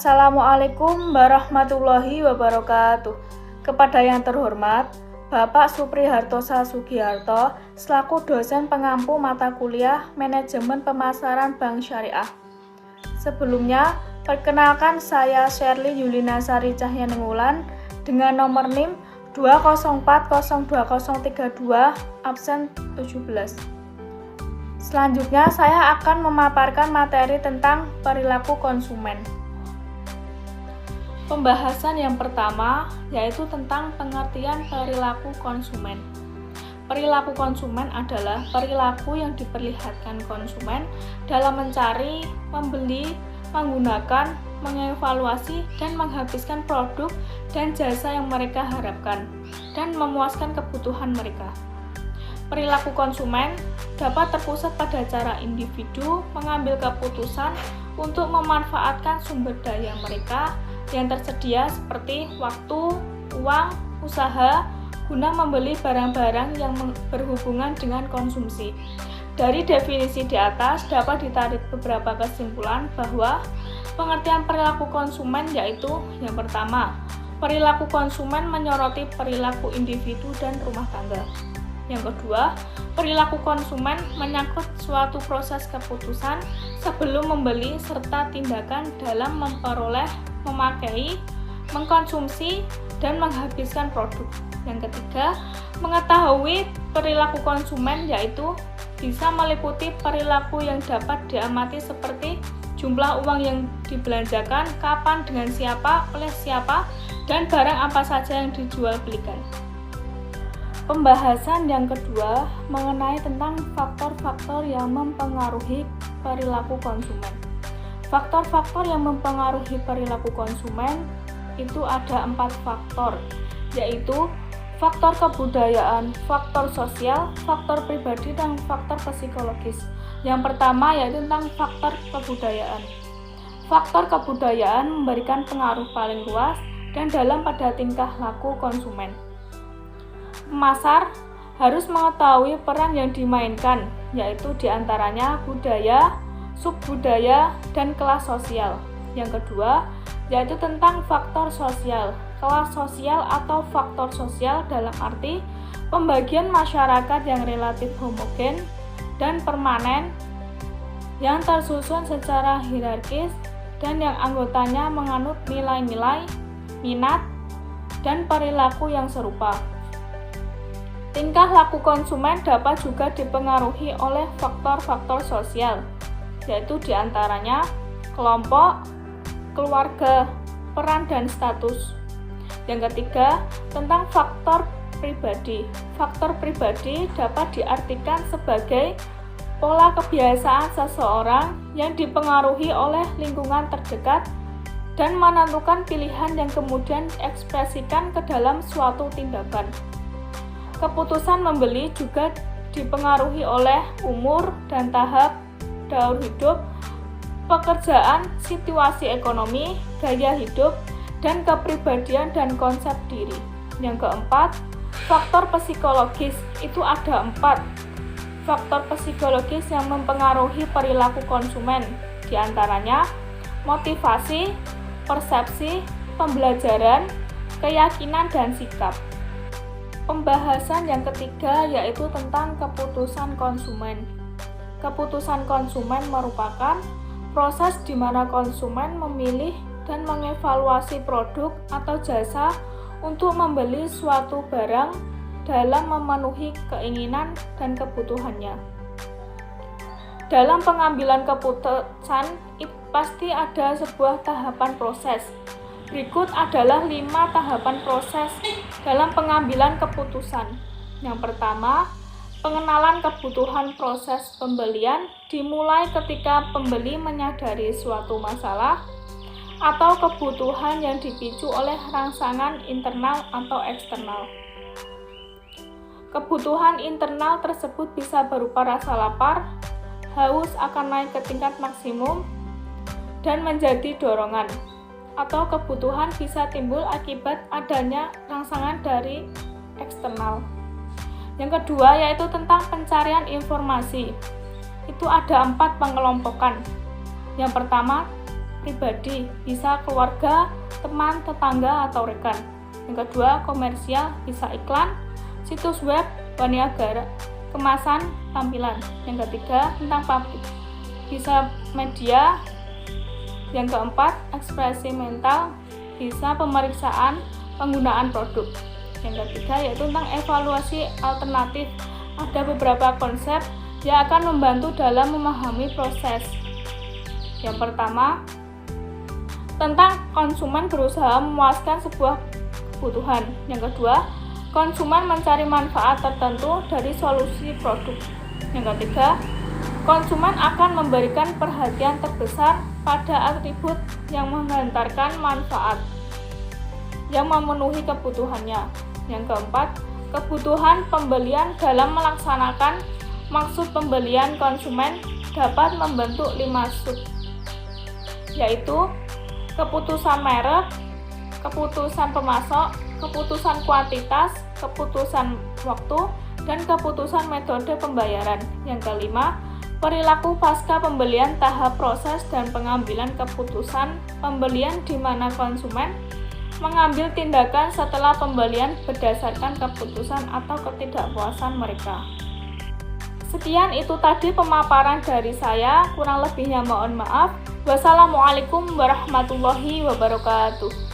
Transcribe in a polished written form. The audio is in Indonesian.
Assalamualaikum warahmatullahi wabarakatuh. Kepada yang terhormat, Bapak Suprihartosa Sugiharto, selaku dosen pengampu mata kuliah Manajemen Pemasaran Bank Syariah. Sebelumnya, perkenalkan saya Sherly Yulinasari Cahyaningwulan dengan nomor NIM 204020032 absen 17. Selanjutnya, saya akan memaparkan materi tentang perilaku konsumen. Pembahasan yang pertama yaitu tentang pengertian perilaku konsumen. Perilaku konsumen adalah perilaku yang diperlihatkan konsumen dalam mencari, membeli, menggunakan, mengevaluasi, dan menghabiskan produk dan jasa yang mereka harapkan, dan memuaskan kebutuhan mereka. Perilaku konsumen dapat terpusat pada cara individu mengambil keputusan untuk memanfaatkan sumber daya mereka yang tersedia seperti waktu, uang, usaha, guna membeli barang-barang yang berhubungan dengan konsumsi. Dari definisi di atas dapat ditarik beberapa kesimpulan bahwa pengertian perilaku konsumen yaitu yang pertama, perilaku konsumen menyoroti perilaku individu dan rumah tangga. Yang kedua, perilaku konsumen menyangkut suatu proses keputusan sebelum membeli serta tindakan dalam memperoleh, memakai, mengkonsumsi, dan menghabiskan produk. Yang ketiga, mengetahui perilaku konsumen yaitu bisa meliputi perilaku yang dapat diamati seperti jumlah uang yang dibelanjakan, kapan, dengan siapa, oleh siapa, dan barang apa saja yang dijual belikan. Pembahasan yang kedua mengenai tentang faktor-faktor yang mempengaruhi perilaku konsumen. Faktor-faktor yang mempengaruhi perilaku konsumen itu ada 4 faktor, yaitu faktor kebudayaan, faktor sosial, faktor pribadi, dan faktor psikologis. Yang pertama yaitu tentang faktor kebudayaan. Faktor kebudayaan memberikan pengaruh paling luas dan dalam pada tingkah laku konsumen. Pemasar harus mengetahui peran yang dimainkan, yaitu diantaranya budaya, subbudaya, dan kelas sosial. Yang kedua, yaitu tentang faktor sosial. Kelas sosial atau faktor sosial dalam arti pembagian masyarakat yang relatif homogen dan permanen, yang tersusun secara hierarkis dan yang anggotanya menganut nilai-nilai, minat, dan perilaku yang serupa. Tingkah laku konsumen dapat juga dipengaruhi oleh faktor-faktor sosial, yaitu diantaranya kelompok, keluarga, peran, dan status. Yang ketiga, tentang faktor pribadi. Faktor pribadi dapat diartikan sebagai pola kebiasaan seseorang yang dipengaruhi oleh lingkungan terdekat dan menentukan pilihan yang kemudian diekspresikan ke dalam suatu tindakan. Keputusan membeli juga dipengaruhi oleh umur dan tahap daur hidup, pekerjaan, situasi ekonomi, gaya hidup, dan kepribadian dan konsep diri. Yang keempat, faktor psikologis. Itu ada 4 faktor psikologis yang mempengaruhi perilaku konsumen, diantaranya motivasi, persepsi, pembelajaran, keyakinan, dan sikap. Pembahasan yang ketiga yaitu tentang keputusan konsumen. Keputusan konsumen merupakan proses di mana konsumen memilih dan mengevaluasi produk atau jasa untuk membeli suatu barang dalam memenuhi keinginan dan kebutuhannya. Dalam pengambilan keputusan, pasti ada sebuah tahapan proses. Berikut adalah 5 tahapan proses dalam pengambilan keputusan. Yang pertama, pengenalan kebutuhan. Proses pembelian dimulai ketika pembeli menyadari suatu masalah atau kebutuhan yang dipicu oleh rangsangan internal atau eksternal. Kebutuhan internal tersebut bisa berupa rasa lapar, haus akan naik ke tingkat maksimum, dan menjadi dorongan. Atau kebutuhan bisa timbul akibat adanya rangsangan dari eksternal. Yang kedua yaitu tentang pencarian informasi. Itu ada 4 pengelompokan. Yang pertama, pribadi, bisa keluarga, teman, tetangga, atau rekan. Yang kedua, komersial, bisa iklan, situs web, waniagara, kemasan, tampilan. Yang ketiga, tentang publik, bisa media. Yang keempat, ekspresi mental, bisa pemeriksaan penggunaan produk. Yang ketiga yaitu tentang evaluasi alternatif. Ada beberapa konsep yang akan membantu dalam memahami proses. Yang pertama, tentang konsumen berusaha memuaskan sebuah kebutuhan. Yang kedua, konsumen mencari manfaat tertentu dari solusi produk. Yang ketiga, konsumen akan memberikan perhatian terbesar pada atribut yang menghantarkan manfaat yang memenuhi kebutuhannya. Yang keempat, kebutuhan pembelian dalam melaksanakan maksud pembelian konsumen dapat membentuk 5 sub, yaitu keputusan merek, keputusan pemasok, keputusan kuantitas, keputusan waktu, dan keputusan metode pembayaran. Yang kelima, perilaku pasca pembelian, tahap proses dan pengambilan keputusan pembelian di mana konsumen mengambil tindakan setelah pembelian berdasarkan keputusan atau ketidakpuasan mereka. Sekian itu tadi pemaparan dari saya, kurang lebihnya mohon maaf. Wassalamualaikum warahmatullahi wabarakatuh.